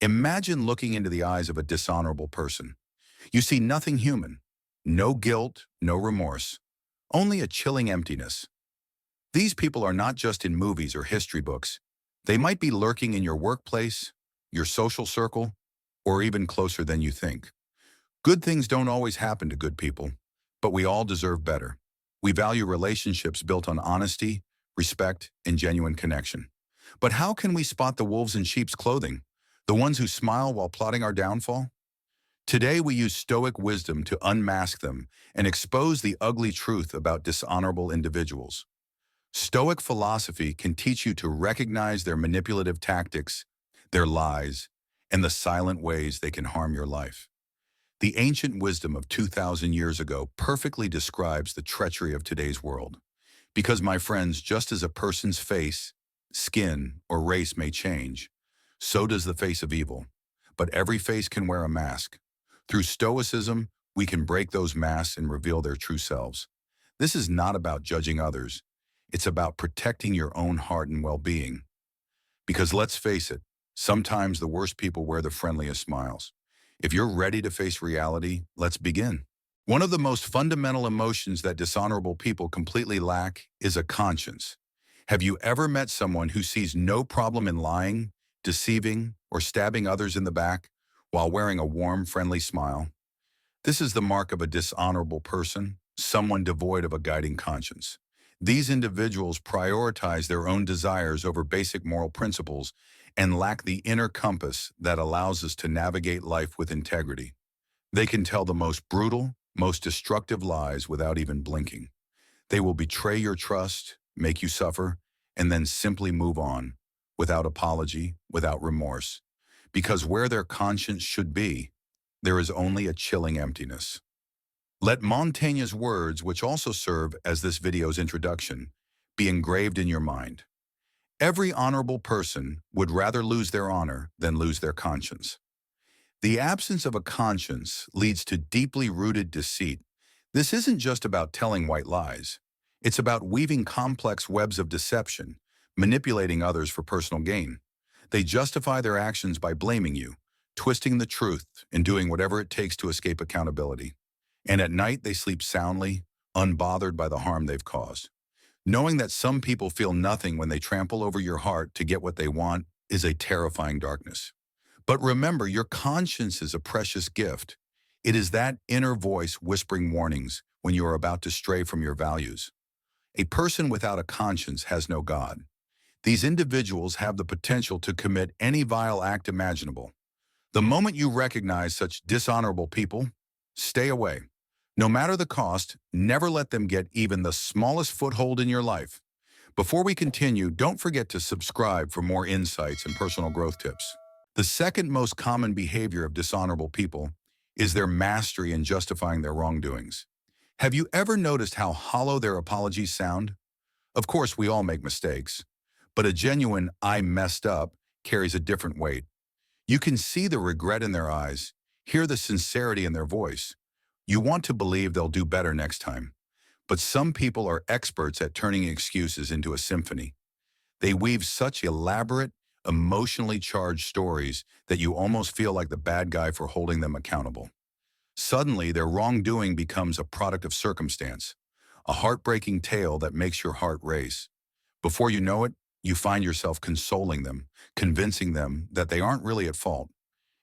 Imagine looking into the eyes of a dishonorable person. You see nothing human, no guilt, no remorse, only a chilling emptiness. These people are not just in movies or history books. They might be lurking in your workplace, your social circle, or even closer than you think. Good things don't always happen to good people, but we all deserve better. We value relationships built on honesty, respect, and genuine connection. But how can we spot the wolves in sheep's clothing, the ones who smile while plotting our downfall? Today we use Stoic wisdom to unmask them and expose the ugly truth about dishonorable individuals. Stoic philosophy can teach you to recognize their manipulative tactics, their lies, and the silent ways they can harm your life. The ancient wisdom of 2,000 years ago perfectly describes the treachery of today's world. Because, my friends, just as a person's face, skin, or race may change, so does the face of evil. But every face can wear a mask. Through Stoicism, we can break those masks and reveal their true selves. This is not about judging others. It's about protecting your own heart and well-being. Because let's face it, sometimes the worst people wear the friendliest smiles. If you're ready to face reality, let's begin. One of the most fundamental emotions that dishonorable people completely lack is a conscience. Have you ever met someone who sees no problem in lying, deceiving, or stabbing others in the back while wearing a warm, friendly smile? This is the mark of a dishonorable person, someone devoid of a guiding conscience. These individuals prioritize their own desires over basic moral principles and lack the inner compass that allows us to navigate life with integrity. They can tell the most brutal, most destructive lies without even blinking. They will betray your trust, make you suffer, and then simply move on, without apology, without remorse. Because where their conscience should be, there is only a chilling emptiness. Let Montaigne's words, which also serve as this video's introduction, be engraved in your mind. Every honorable person would rather lose their honor than lose their conscience. The absence of a conscience leads to deeply rooted deceit. This isn't just about telling white lies. It's about weaving complex webs of deception, manipulating others for personal gain. They justify their actions by blaming you, twisting the truth, and doing whatever it takes to escape accountability. And at night, they sleep soundly, unbothered by the harm they've caused. Knowing that some people feel nothing when they trample over your heart to get what they want is a terrifying darkness. But remember, your conscience is a precious gift. It is that inner voice whispering warnings when you are about to stray from your values. A person without a conscience has no God. These individuals have the potential to commit any vile act imaginable. The moment you recognize such dishonorable people, stay away. No matter the cost, never let them get even the smallest foothold in your life. Before we continue, don't forget to subscribe for more insights and personal growth tips. The second most common behavior of dishonorable people is their mastery in justifying their wrongdoings. Have you ever noticed how hollow their apologies sound? Of course, we all make mistakes, but a genuine "I messed up" carries a different weight. You can see the regret in their eyes, hear the sincerity in their voice. You want to believe they'll do better next time. But some people are experts at turning excuses into a symphony. They weave such elaborate, emotionally charged stories that you almost feel like the bad guy for holding them accountable. Suddenly, their wrongdoing becomes a product of circumstance, a heartbreaking tale that makes your heart race. Before you know it, you find yourself consoling them, convincing them that they aren't really at fault.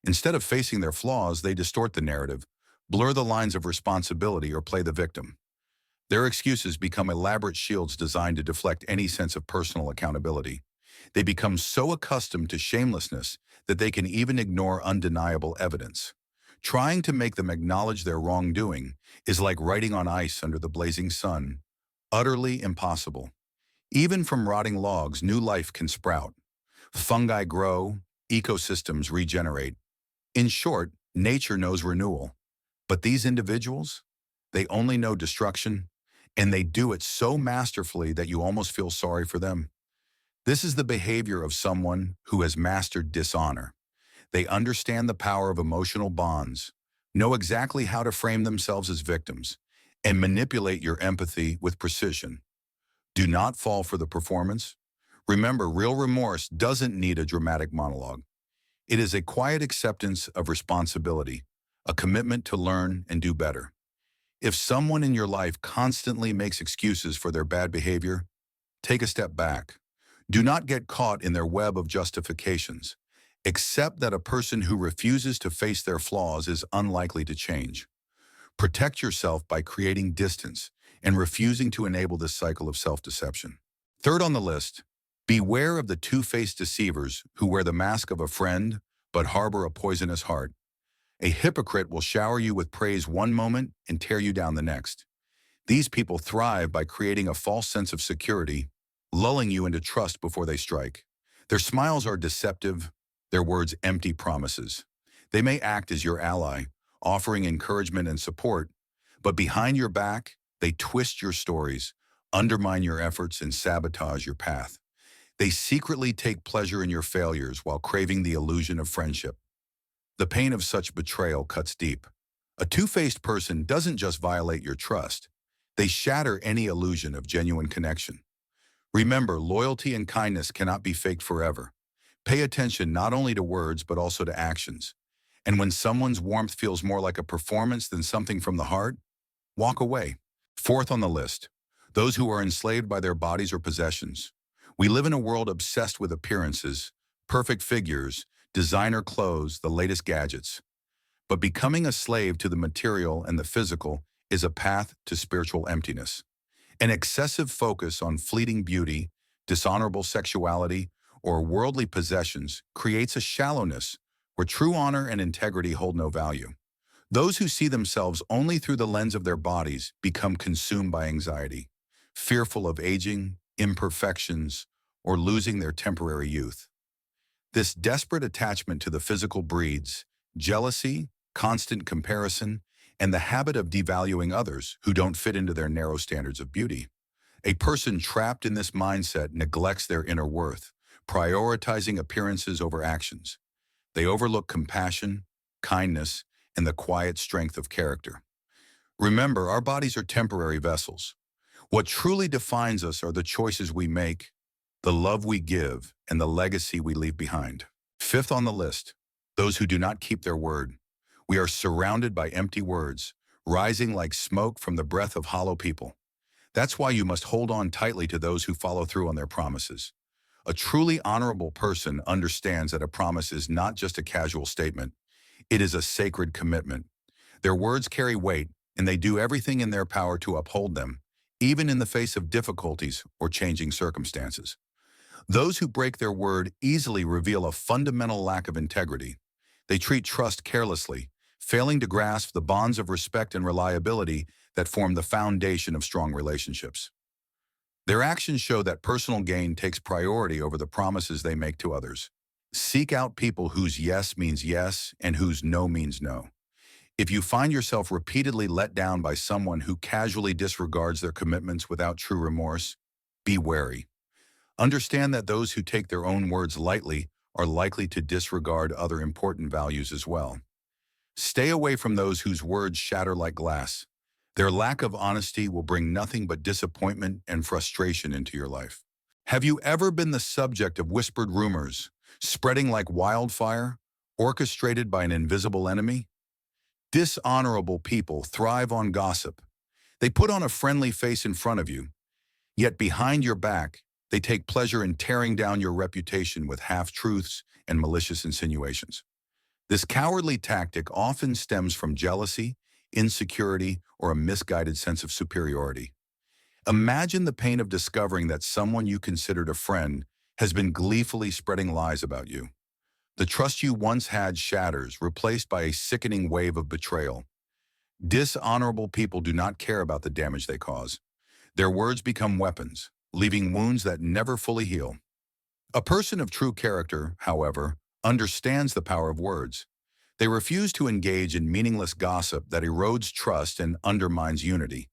Instead of facing their flaws, they distort the narrative, blur the lines of responsibility, or play the victim. Their excuses become elaborate shields designed to deflect any sense of personal accountability. They become so accustomed to shamelessness that they can even ignore undeniable evidence. Trying to make them acknowledge their wrongdoing is like writing on ice under the blazing sun, utterly impossible. Even from rotting logs, new life can sprout. Fungi grow, ecosystems regenerate. In short, nature knows renewal. But these individuals, they only know destruction, and they do it so masterfully that you almost feel sorry for them. This is the behavior of someone who has mastered dishonor. They understand the power of emotional bonds, know exactly how to frame themselves as victims, and manipulate your empathy with precision. Do not fall for the performance. Remember, real remorse doesn't need a dramatic monologue. It is a quiet acceptance of responsibility, a commitment to learn and do better. If someone in your life constantly makes excuses for their bad behavior, take a step back. Do not get caught in their web of justifications. Accept that a person who refuses to face their flaws is unlikely to change. Protect yourself by creating distance and refusing to enable this cycle of self-deception. Third on the list, beware of the two-faced deceivers who wear the mask of a friend but harbor a poisonous heart. A hypocrite will shower you with praise one moment and tear you down the next. These people thrive by creating a false sense of security, lulling you into trust before they strike. Their smiles are deceptive, their words empty promises. They may act as your ally, offering encouragement and support, but behind your back, they twist your stories, undermine your efforts, and sabotage your path. They secretly take pleasure in your failures while craving the illusion of friendship. The pain of such betrayal cuts deep. A two-faced person doesn't just violate your trust, they shatter any illusion of genuine connection. Remember, loyalty and kindness cannot be faked forever. Pay attention not only to words but also to actions. And when someone's warmth feels more like a performance than something from the heart, walk away. Fourth on the list, those who are enslaved by their bodies or possessions. We live in a world obsessed with appearances, perfect figures, designer clothes, the latest gadgets. But becoming a slave to the material and the physical is a path to spiritual emptiness. An excessive focus on fleeting beauty, dishonorable sexuality, or worldly possessions creates a shallowness where true honor and integrity hold no value. Those who see themselves only through the lens of their bodies become consumed by anxiety, fearful of aging, imperfections, or losing their temporary youth. This desperate attachment to the physical breeds jealousy, constant comparison, and the habit of devaluing others who don't fit into their narrow standards of beauty. A person trapped in this mindset neglects their inner worth, prioritizing appearances over actions. They overlook compassion, kindness, and the quiet strength of character. Remember, our bodies are temporary vessels. What truly defines us are the choices we make, the love we give, and the legacy we leave behind. Fifth on the list, those who do not keep their word. We are surrounded by empty words, rising like smoke from the breath of hollow people. That's why you must hold on tightly to those who follow through on their promises. A truly honorable person understands that a promise is not just a casual statement. It is a sacred commitment. Their words carry weight, and they do everything in their power to uphold them, even in the face of difficulties or changing circumstances. Those who break their word easily reveal a fundamental lack of integrity. They treat trust carelessly, failing to grasp the bonds of respect and reliability that form the foundation of strong relationships. Their actions show that personal gain takes priority over the promises they make to others. Seek out people whose yes means yes and whose no means no. If you find yourself repeatedly let down by someone who casually disregards their commitments without true remorse, be wary. Understand that those who take their own words lightly are likely to disregard other important values as well. Stay away from those whose words shatter like glass. Their lack of honesty will bring nothing but disappointment and frustration into your life. Have you ever been the subject of whispered rumors, spreading like wildfire, orchestrated by an invisible enemy? Dishonorable people thrive on gossip. They put on a friendly face in front of you, yet behind your back, they take pleasure in tearing down your reputation with half-truths and malicious insinuations. This cowardly tactic often stems from jealousy, insecurity, or a misguided sense of superiority. Imagine the pain of discovering that someone you considered a friend has been gleefully spreading lies about you. The trust you once had shatters, replaced by a sickening wave of betrayal. Dishonorable people do not care about the damage they cause. Their words become weapons, leaving wounds that never fully heal. A person of true character, however, understands the power of words. They refuse to engage in meaningless gossip that erodes trust and undermines unity.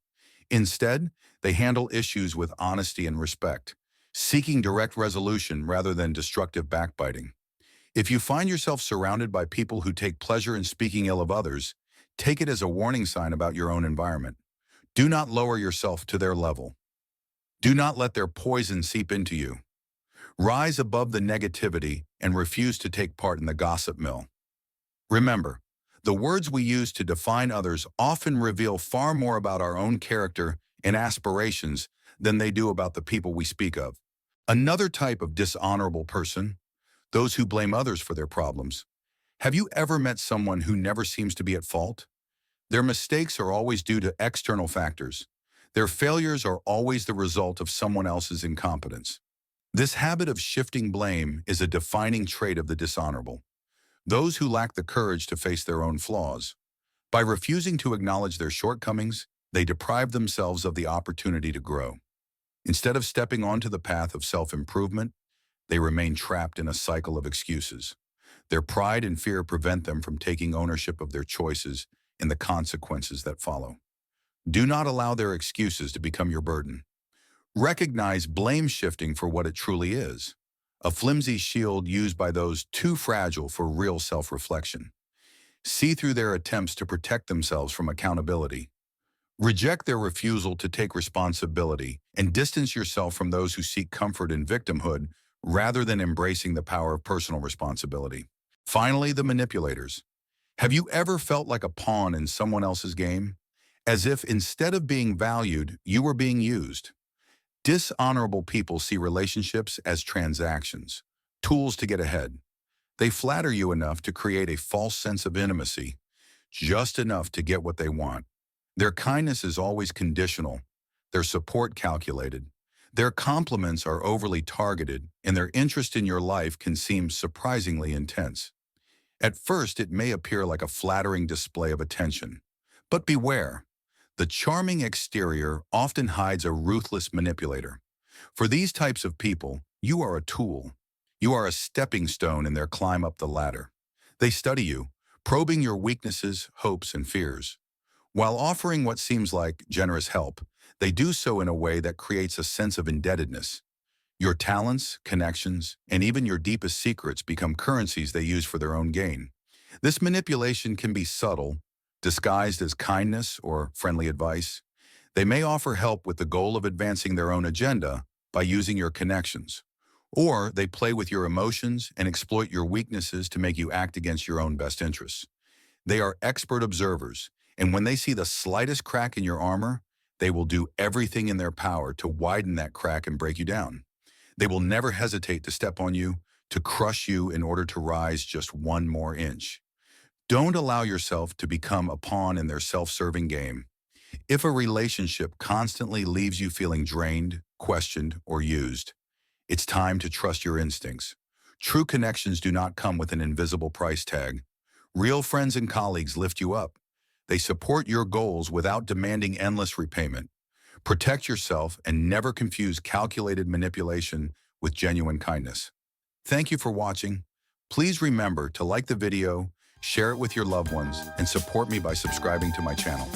Instead, they handle issues with honesty and respect, seeking direct resolution rather than destructive backbiting. If you find yourself surrounded by people who take pleasure in speaking ill of others, take it as a warning sign about your own environment. Do not lower yourself to their level. Do not let their poison seep into you. Rise above the negativity and refuse to take part in the gossip mill. Remember, the words we use to define others often reveal far more about our own character and aspirations than they do about the people we speak of. Another type of dishonorable person, those who blame others for their problems. Have you ever met someone who never seems to be at fault? Their mistakes are always due to external factors. Their failures are always the result of someone else's incompetence. This habit of shifting blame is a defining trait of the dishonorable. Those who lack the courage to face their own flaws. By refusing to acknowledge their shortcomings, they deprive themselves of the opportunity to grow. Instead of stepping onto the path of self-improvement, they remain trapped in a cycle of excuses. Their pride and fear prevent them from taking ownership of their choices and the consequences that follow. Do not allow their excuses to become your burden. Recognize blame shifting for what it truly is, a flimsy shield used by those too fragile for real self-reflection. See through their attempts to protect themselves from accountability. Reject their refusal to take responsibility and distance yourself from those who seek comfort in victimhood rather than embracing the power of personal responsibility. Finally, the manipulators. Have you ever felt like a pawn in someone else's game? As if instead of being valued, you were being used. Dishonorable people see relationships as transactions, tools to get ahead. They flatter you enough to create a false sense of intimacy, just enough to get what they want. Their kindness is always conditional, their support calculated. Their compliments are overly targeted, and their interest in your life can seem surprisingly intense. At first, it may appear like a flattering display of attention. But beware. The charming exterior often hides a ruthless manipulator. For these types of people, you are a tool. You are a stepping stone in their climb up the ladder. They study you, probing your weaknesses, hopes, and fears. While offering what seems like generous help, they do so in a way that creates a sense of indebtedness. Your talents, connections, and even your deepest secrets become currencies they use for their own gain. This manipulation can be subtle, disguised as kindness or friendly advice. They may offer help with the goal of advancing their own agenda by using your connections. Or they play with your emotions and exploit your weaknesses to make you act against your own best interests. They are expert observers, and when they see the slightest crack in your armor, they will do everything in their power to widen that crack and break you down. They will never hesitate to step on you, to crush you in order to rise just one more inch. Don't allow yourself to become a pawn in their self-serving game. If a relationship constantly leaves you feeling drained, questioned, or used, it's time to trust your instincts. True connections do not come with an invisible price tag. Real friends and colleagues lift you up. They support your goals without demanding endless repayment. Protect yourself and never confuse calculated manipulation with genuine kindness. Thank you for watching. Please remember to like the video, share it with your loved ones, and support me by subscribing to my channel.